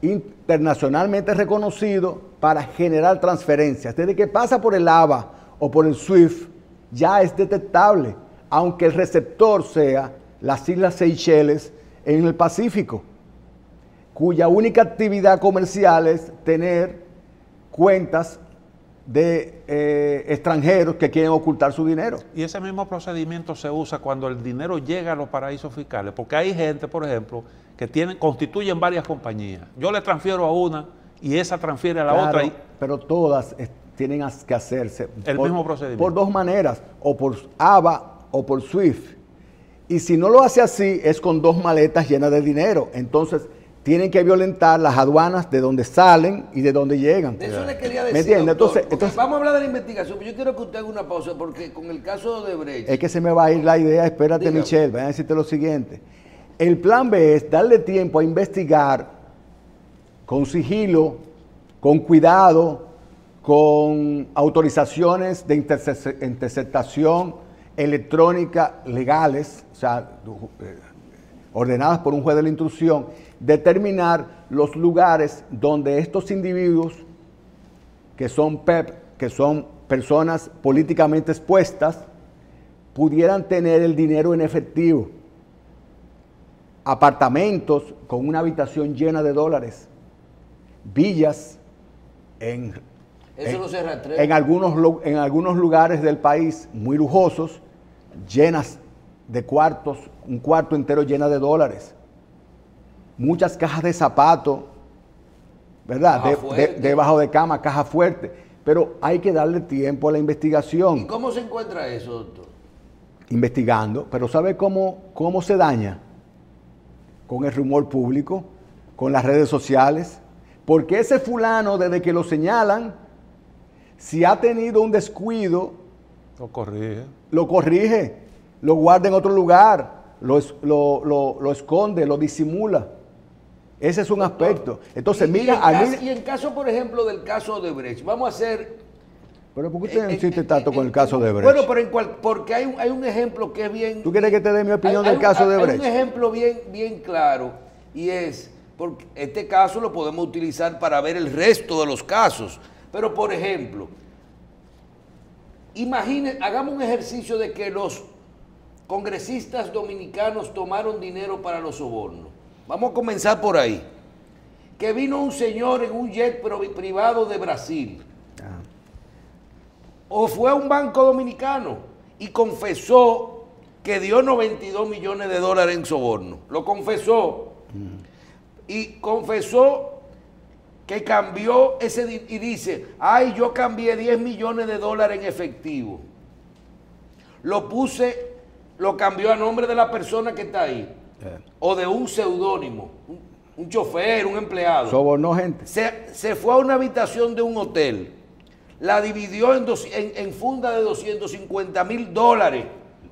internacionalmente reconocido para generar transferencias. Desde que pasa por el ABA o por el SWIFT, ya es detectable, aunque el receptor sea las Islas Seychelles en el Pacífico, cuya única actividad comercial es tener cuentas de extranjeros que quieren ocultar su dinero. Y ese mismo procedimiento se usa cuando el dinero llega a los paraísos fiscales, porque hay gente, por ejemplo, que constituyen varias compañías. Yo le transfiero a una y esa transfiere a la otra. Pero todas tienen que hacerse el mismo procedimiento. Por 2 maneras, o por ABA o por SWIFT. Y si no lo hace así, es con 2 maletas llenas de dinero. Entonces, tienen que violentar las aduanas de donde salen y de donde llegan. De eso le quería decir, ¿Me entiendes? doctor, Entonces, vamos a hablar de la investigación, pero yo quiero que usted haga una pausa, porque con el caso de Odebrecht... es que se me va a ir la idea, espérate, Dígame. Michelle, voy a decirte lo siguiente. El plan B es darle tiempo a investigar con sigilo, con cuidado, con autorizaciones de interceptación electrónica legales, o sea, ordenadas por un juez de la instrucción, determinar los lugares donde estos individuos, que son PEP, que son personas políticamente expuestas, pudieran tener el dinero en efectivo. Apartamentos con una habitación llena de dólares, villas Eso no se rastrea. en algunos lugares del país muy lujosos, llenas de cuartos, un cuarto entero llena de dólares, muchas cajas de zapatos, ¿verdad? Debajo de cama, caja fuerte, pero hay que darle tiempo a la investigación. ¿Y cómo se encuentra eso, doctor? Investigando, pero ¿sabe cómo se daña? Con el rumor público, con las redes sociales, porque ese fulano, desde que lo señalan, si ha tenido un descuido, lo corrige, lo guarda en otro lugar, lo esconde, lo disimula. Ese es un aspecto. Entonces, y en caso, por ejemplo, del caso de Odebrecht, vamos a hacer... ¿Pero por qué usted insiste tanto con el caso de Odebrecht? Bueno, pero porque hay un ejemplo que es bien... ¿Tú quieres que te dé mi opinión del caso de Odebrecht? Hay un ejemplo bien claro, y es, porque este caso lo podemos utilizar para ver el resto de los casos. Pero, por ejemplo, hagamos un ejercicio de que los congresistas dominicanos tomaron dinero para los sobornos. Vamos a comenzar por ahí. Que vino un señor en un jet privado de Brasil. O fue a un banco dominicano y confesó que dio 92 millones de dólares en soborno. Lo confesó. Y confesó que cambió y dice, ay, yo cambié 10 millones de dólares en efectivo. Lo cambió a nombre de la persona que está ahí. O de un seudónimo, un chofer, un empleado. Sobornó gente. Se fue a una habitación de un hotel, la dividió en funda de 250 mil dólares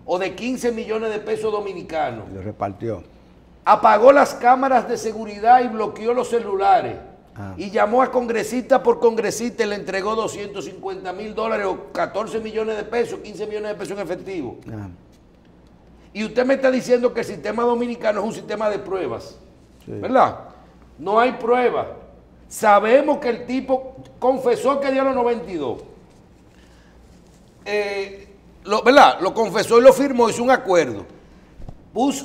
o de 15 millones de pesos dominicanos. Lo repartió. Apagó las cámaras de seguridad y bloqueó los celulares. Y llamó a congresista por congresista y le entregó 250 mil dólares o 14 millones de pesos, 15 millones de pesos en efectivo. Y usted me está diciendo que el sistema dominicano es un sistema de pruebas, sí, ¿verdad? No hay pruebas. Sabemos que el tipo confesó que dio los 92. ¿Verdad? Lo confesó y lo firmó, hizo un acuerdo.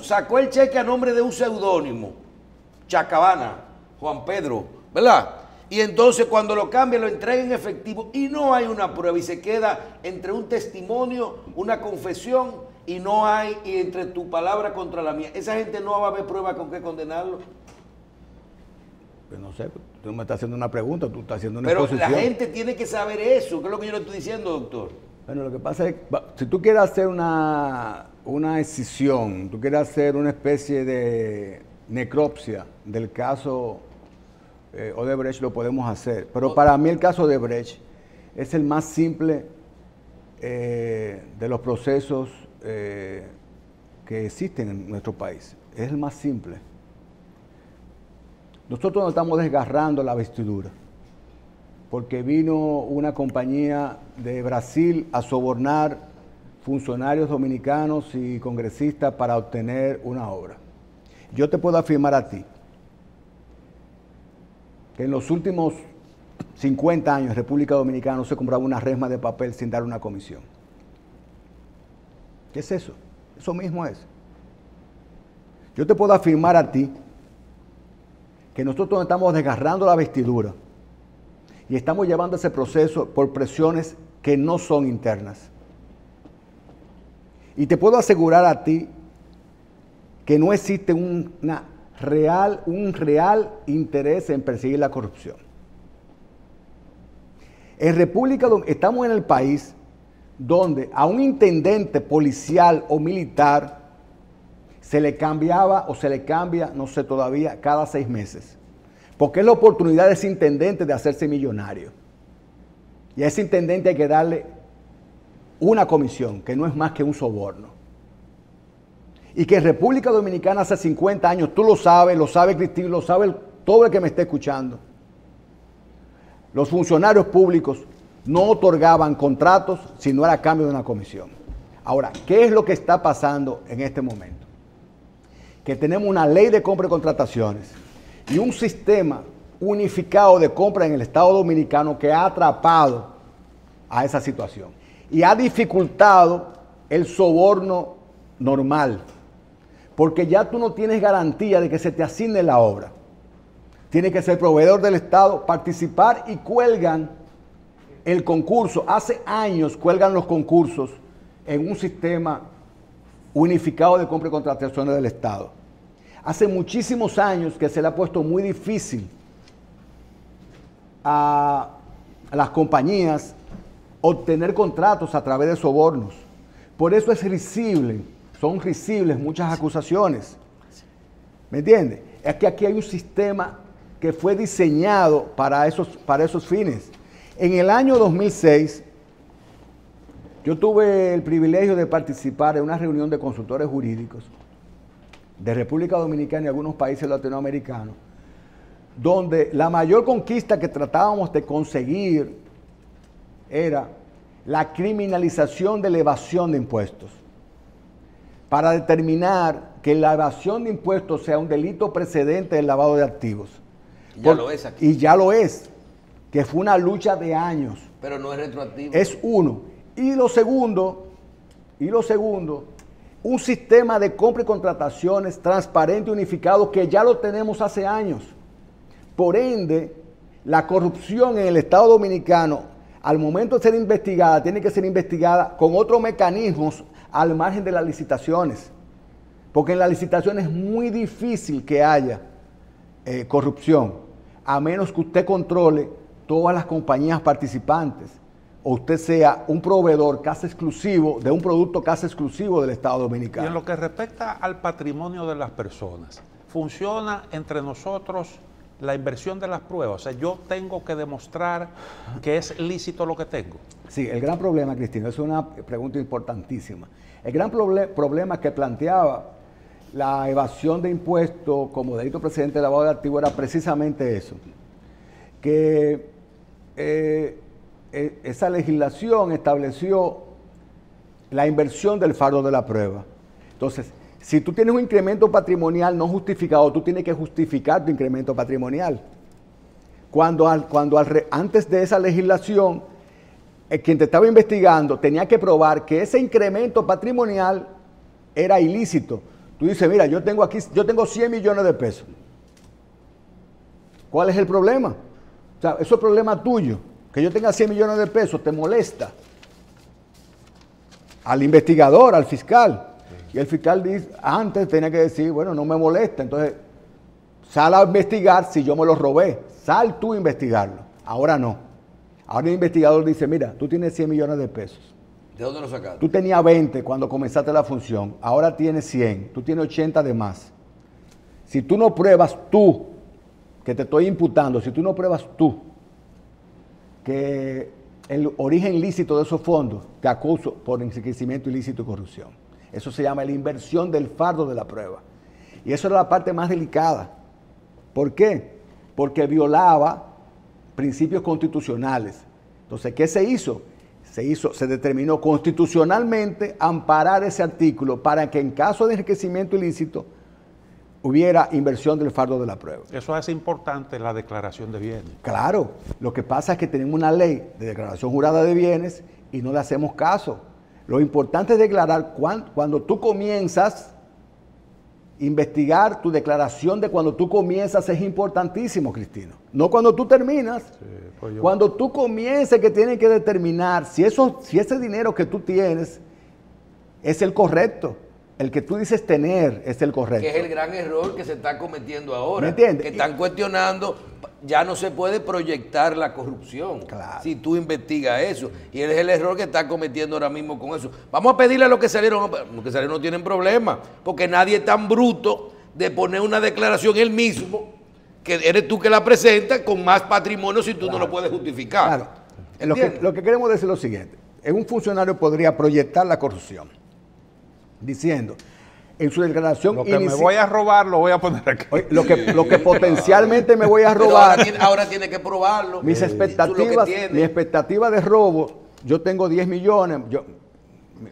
Sacó el cheque a nombre de un seudónimo, Chacabana, Juan Pedro, ¿verdad? Y entonces cuando lo cambia lo entrega en efectivo y no hay una prueba y se queda entre un testimonio, una confesión y no hay, y entre tu palabra contra la mía. Esa gente no va a haber prueba con qué condenarlo. Pues no sé, tú me estás haciendo una pregunta, tú estás haciendo una Pero exposición. la gente tiene que saber eso, que es lo que yo le estoy diciendo, doctor. Bueno, lo que pasa es que si tú quieres hacer una escisión, tú quieres hacer una especie de necropsia del caso Odebrecht, lo podemos hacer. Pero para mí el caso Odebrecht es el más simple de los procesos que existen en nuestro país. Es el más simple. Nosotros nos estamos desgarrando la vestidura porque vino una compañía de Brasil a sobornar funcionarios dominicanos y congresistas para obtener una obra. Yo te puedo afirmar a ti que en los últimos 50 años en República Dominicana no se compraba una resma de papel sin dar una comisión. ¿Qué es eso? Eso mismo es. Yo te puedo afirmar a ti que nosotros estamos desgarrando la vestidura y estamos llevando ese proceso por presiones que no son internas. Y te puedo asegurar a ti que no existe un real interés en perseguir la corrupción. En República Dominicana estamos en el país donde a un intendente policial o militar se le cambiaba o se le cambia, no sé todavía, cada 6 meses. Porque es la oportunidad de ese intendente de hacerse millonario. Y a ese intendente hay que darle una comisión, que no es más que un soborno. Y que en República Dominicana hace 50 años, tú lo sabe Cristina, lo sabe todo el que me esté escuchando. Los funcionarios públicos no otorgaban contratos si no era a cambio de una comisión. Ahora, ¿qué es lo que está pasando en este momento? Que tenemos una ley de compra y contrataciones y un sistema unificado de compra en el Estado Dominicano que ha atrapado a esa situación y ha dificultado el soborno normal, porque ya tú no tienes garantía de que se te asigne la obra. Tiene que ser proveedor del Estado, participar y cuelgan el concurso. Hace años cuelgan los concursos en un sistema unificado de compra y contrataciones del Estado. Hace muchísimos años que se le ha puesto muy difícil a las compañías obtener contratos a través de sobornos. Por eso es risible, son risibles muchas acusaciones. ¿Me entiendes? Es que aquí hay un sistema que fue diseñado para esos fines. En el año 2006, yo tuve el privilegio de participar en una reunión de consultores jurídicos de República Dominicana y algunos países latinoamericanos, donde la mayor conquista que tratábamos de conseguir era la criminalización de la evasión de impuestos, para determinar que la evasión de impuestos sea un delito precedente del lavado de activos. Ya lo es aquí. Y ya lo es, que fue una lucha de años. Pero no es retroactivo. Es uno. Y lo segundo, un sistema de compra y contrataciones transparente y unificado que ya lo tenemos hace años. Por ende, la corrupción en el Estado Dominicano, al momento de ser investigada, tiene que ser investigada con otros mecanismos al margen de las licitaciones. Porque en las licitaciones es muy difícil que haya corrupción, a menos que usted controle todas las compañías participantes o usted sea un proveedor casi exclusivo de un producto casi exclusivo del Estado Dominicano. Y en lo que respecta al patrimonio de las personas, ¿funciona entre nosotros la inversión de las pruebas? O sea, yo tengo que demostrar que es lícito lo que tengo. Sí, el gran problema, Cristina, es una pregunta importantísima. El gran problema que planteaba la evasión de impuestos como delito precedente de lavado de activos era precisamente eso, que esa legislación estableció la inversión del fardo de la prueba. Entonces, si tú tienes un incremento patrimonial no justificado, tú tienes que justificar tu incremento patrimonial. Antes de esa legislación, quien te estaba investigando tenía que probar que ese incremento patrimonial era ilícito. Tú dices, mira, yo tengo 100 millones de pesos. ¿Cuál es el problema? O sea, eso es problema tuyo. Que yo tenga 100 millones de pesos te molesta al investigador, al fiscal. Y el fiscal dice, antes tenía que decir, bueno, no me molesta. Entonces, sal a investigar si yo me lo robé. Sal tú a investigarlo. Ahora no. Ahora el investigador dice, mira, tú tienes 100 millones de pesos. ¿De dónde lo sacaste? Tú tenías 20 cuando comenzaste la función, ahora tienes 100, tú tienes 80 de más. Si tú no pruebas tú, que te estoy imputando, si tú no pruebas tú que el origen ilícito de esos fondos, te acuso por enriquecimiento ilícito y corrupción. Eso se llama la inversión del fardo de la prueba. Y eso era la parte más delicada. ¿Por qué? Porque violaba principios constitucionales. Entonces, ¿qué se hizo? Se determinó constitucionalmente amparar ese artículo para que en caso de enriquecimiento ilícito hubiera inversión del fardo de la prueba. Eso hace importante la declaración de bienes. Claro, lo que pasa es que tenemos una ley de declaración jurada de bienes y no le hacemos caso. Lo importante es declarar cuando tú comienzas, investigar tu declaración de cuando tú comienzas es importantísimo, Cristino. No cuando tú terminas. Sí, pues cuando tú comiences que tienes que determinar si ese dinero que tú tienes es el correcto. El que tú dices tener es el correcto. Que es el gran error que se está cometiendo ahora. ¿Me entiendes? Que están cuestionando ya no se puede proyectar la corrupción. Claro. Si tú investigas eso. Y es el error que está cometiendo ahora mismo con eso. Vamos a pedirle a los que salieron no tienen problema, porque nadie es tan bruto de poner una declaración él mismo, que eres tú que la presentas, con más patrimonio si tú no lo puedes justificar. Claro. Lo que queremos decir es lo siguiente. Un funcionario podría proyectar la corrupción, diciendo, en su declaración lo que me voy a robar lo voy a poner aquí. Lo que potencialmente me voy a robar. Ahora tiene que probarlo. Mis expectativas de robo, yo tengo 10 millones,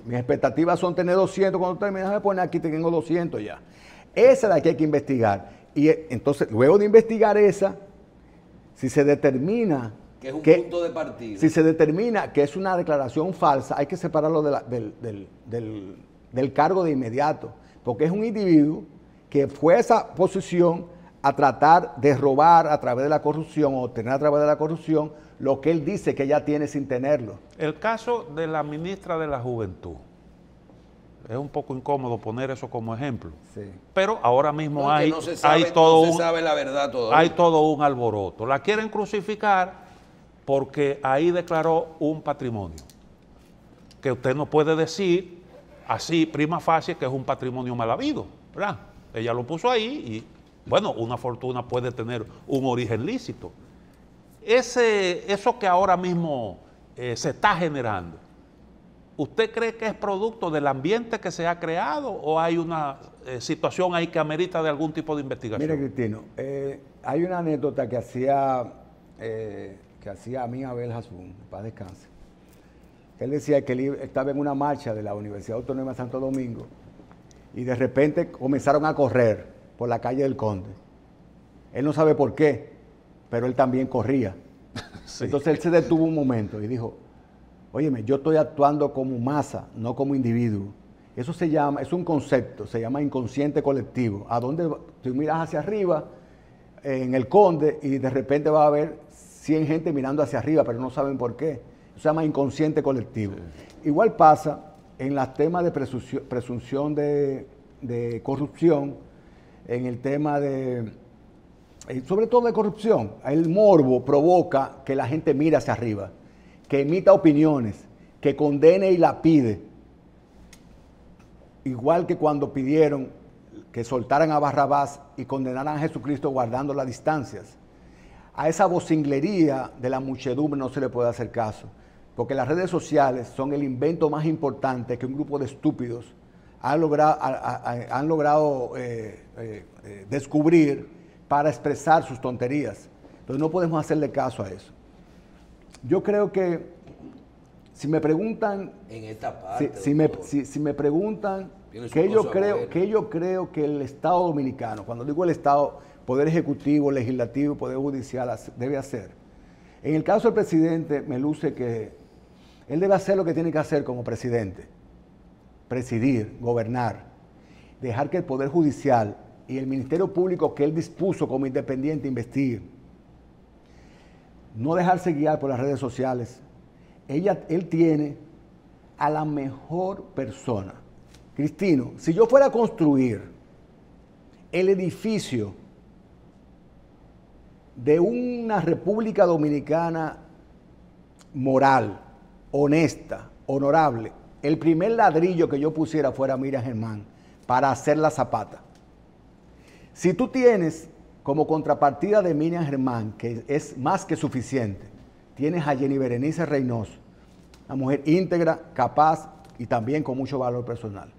mis expectativas son tener 200, cuando terminas de poner aquí tengo 200 ya. Esa es la que hay que investigar. Y entonces, luego de investigar esa, si se determina que es un punto de partida. Si se determina que es una declaración falsa, hay que separarlo del cargo de inmediato, porque es un individuo que fue a esa posición a tratar de robar a través de la corrupción o obtener a través de la corrupción lo que él dice que ya tiene sin tenerlo. El caso de la ministra de la Juventud. Es un poco incómodo poner eso como ejemplo. Sí. Pero ahora mismo hay todo un alboroto. La quieren crucificar porque ahí declaró un patrimonio que usted no puede decir así prima facie que es un patrimonio mal habido, ¿verdad? Ella lo puso ahí y, bueno, una fortuna puede tener un origen lícito. Eso que ahora mismo se está generando, ¿usted cree que es producto del ambiente que se ha creado o hay una situación ahí que amerita de algún tipo de investigación? Mire, Cristino, hay una anécdota que hacía a mí Abel Hasbún, paz descanse. Él decía que él estaba en una marcha de la Universidad Autónoma de Santo Domingo y de repente comenzaron a correr por la calle del Conde. Él no sabe por qué, pero él también corría. Sí. Entonces él se detuvo un momento y dijo, óyeme, yo estoy actuando como masa, no como individuo. Eso es un concepto, se llama inconsciente colectivo. A donde tú miras hacia arriba, en el Conde, y de repente va a haber 100 gente mirando hacia arriba, pero no saben por qué. Eso se llama inconsciente colectivo. Sí. Igual pasa en los temas de presunción de corrupción, en el tema sobre todo de corrupción. El morbo provoca que la gente mire hacia arriba, que emita opiniones, que condene y la pide. Igual que cuando pidieron que soltaran a Barrabás y condenaran a Jesucristo guardando las distancias. A esa vocinglería de la muchedumbre no se le puede hacer caso, porque las redes sociales son el invento más importante que un grupo de estúpidos han logrado descubrir para expresar sus tonterías. Entonces no podemos hacerle caso a eso. Yo creo que si me preguntan, en esta parte, si me preguntan que yo creo que el Estado dominicano, cuando digo el Estado, Poder Ejecutivo, Legislativo, Poder Judicial, debe hacer. En el caso del presidente, me luce que él debe hacer lo que tiene que hacer como presidente: presidir, gobernar, dejar que el Poder Judicial y el Ministerio Público que él dispuso como independiente investigue. No dejarse guiar por las redes sociales. Él tiene a la mejor persona. Cristino, si yo fuera a construir el edificio de una República Dominicana moral, honesta, honorable, el primer ladrillo que yo pusiera fuera Miriam Germán para hacer la zapata. Si tú tienes como contrapartida de Miriam Germán, que es más que suficiente, tienes a Jenny Berenice Reynoso, una mujer íntegra, capaz y también con mucho valor personal.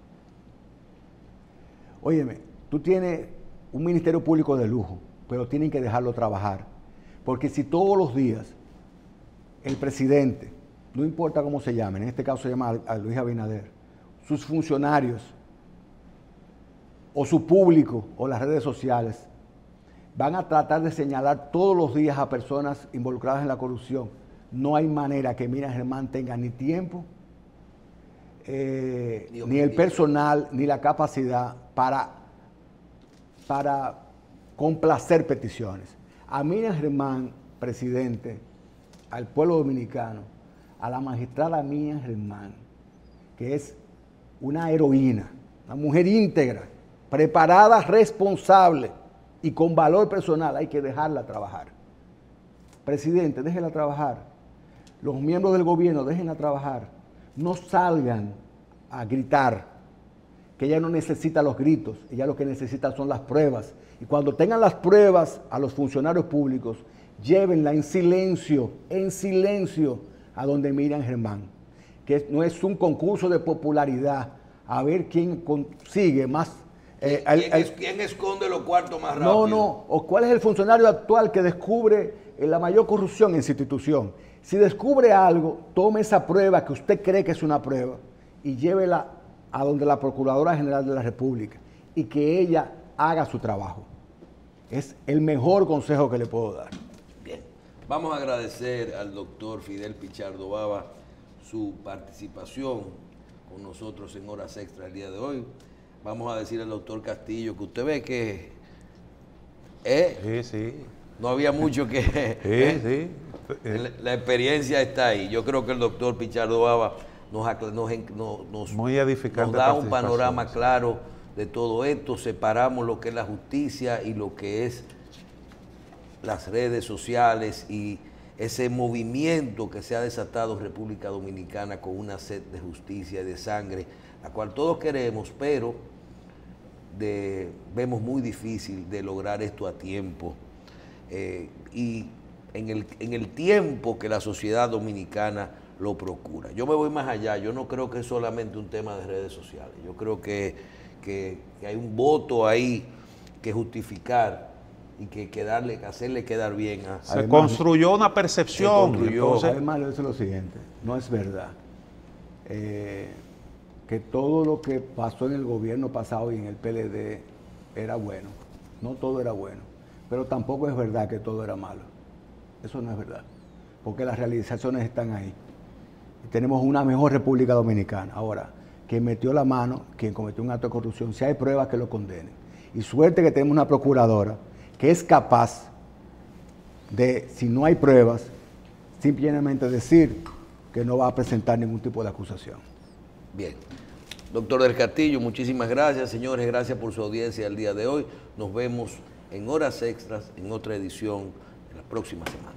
Óyeme, tú tienes un ministerio público de lujo, pero tienen que dejarlo trabajar. Porque si todos los días el presidente, no importa cómo se llame, en este caso se llama a Luis Abinader, sus funcionarios, o su público, o las redes sociales, van a tratar de señalar todos los días a personas involucradas en la corrupción, no hay manera que Miriam Germán tenga ni tiempo, ni el personal, ni la capacidad para complacer peticiones. A Miriam Germán, presidente, al pueblo dominicano, a la magistrada Miriam Germán, que es una heroína, una mujer íntegra, preparada, responsable y con valor personal, hay que dejarla trabajar. Presidente, déjela trabajar. Los miembros del gobierno, déjenla trabajar. No salgan a gritar, que ella no necesita los gritos, ella lo que necesita son las pruebas. Y cuando tengan las pruebas a los funcionarios públicos, llévenla en silencio a donde Miriam Germán, que no es un concurso de popularidad, a ver quién consigue más. ¿Quién esconde los cuartos más rápido? No, o cuál es el funcionario actual que descubre la mayor corrupción en su institución. Si descubre algo, tome esa prueba que usted cree que es una prueba y llévela a donde la Procuradora General de la República y que ella haga su trabajo. Es el mejor consejo que le puedo dar. Bien, vamos a agradecer al doctor Fidel Pichardo Baba su participación con nosotros en Horas Extras el día de hoy. Vamos a decir al doctor Castillo que usted ve que no había mucho que... La experiencia está ahí. Yo creo que el doctor Pichardo Baba Muy edificante nos da un panorama claro de todo esto. Separamos lo que es la justicia y lo que es las redes sociales y ese movimiento que se ha desatado en República Dominicana con una sed de justicia y de sangre, la cual todos queremos, pero vemos muy difícil de lograr esto a tiempo. Y en el tiempo que la sociedad dominicana lo procura. Yo me voy más allá, yo no creo que es solamente un tema de redes sociales, yo creo que hay un voto ahí que justificar y que hacerle quedar bien a... Se construyó una percepción. Además, le digo lo siguiente, no es verdad que todo lo que pasó en el gobierno pasado y en el PLD era bueno, no todo era bueno, pero tampoco es verdad que todo era malo. Eso no es verdad, porque las realizaciones están ahí. Tenemos una mejor República Dominicana. Ahora, quien metió la mano, quien cometió un acto de corrupción, si hay pruebas que lo condenen. Y suerte que tenemos una procuradora que es capaz de, si no hay pruebas, simplemente decir que no va a presentar ningún tipo de acusación. Bien. Doctor del Castillo, muchísimas gracias. Señores, gracias por su audiencia el día de hoy. Nos vemos en Horas Extras, en otra edición la próxima semana.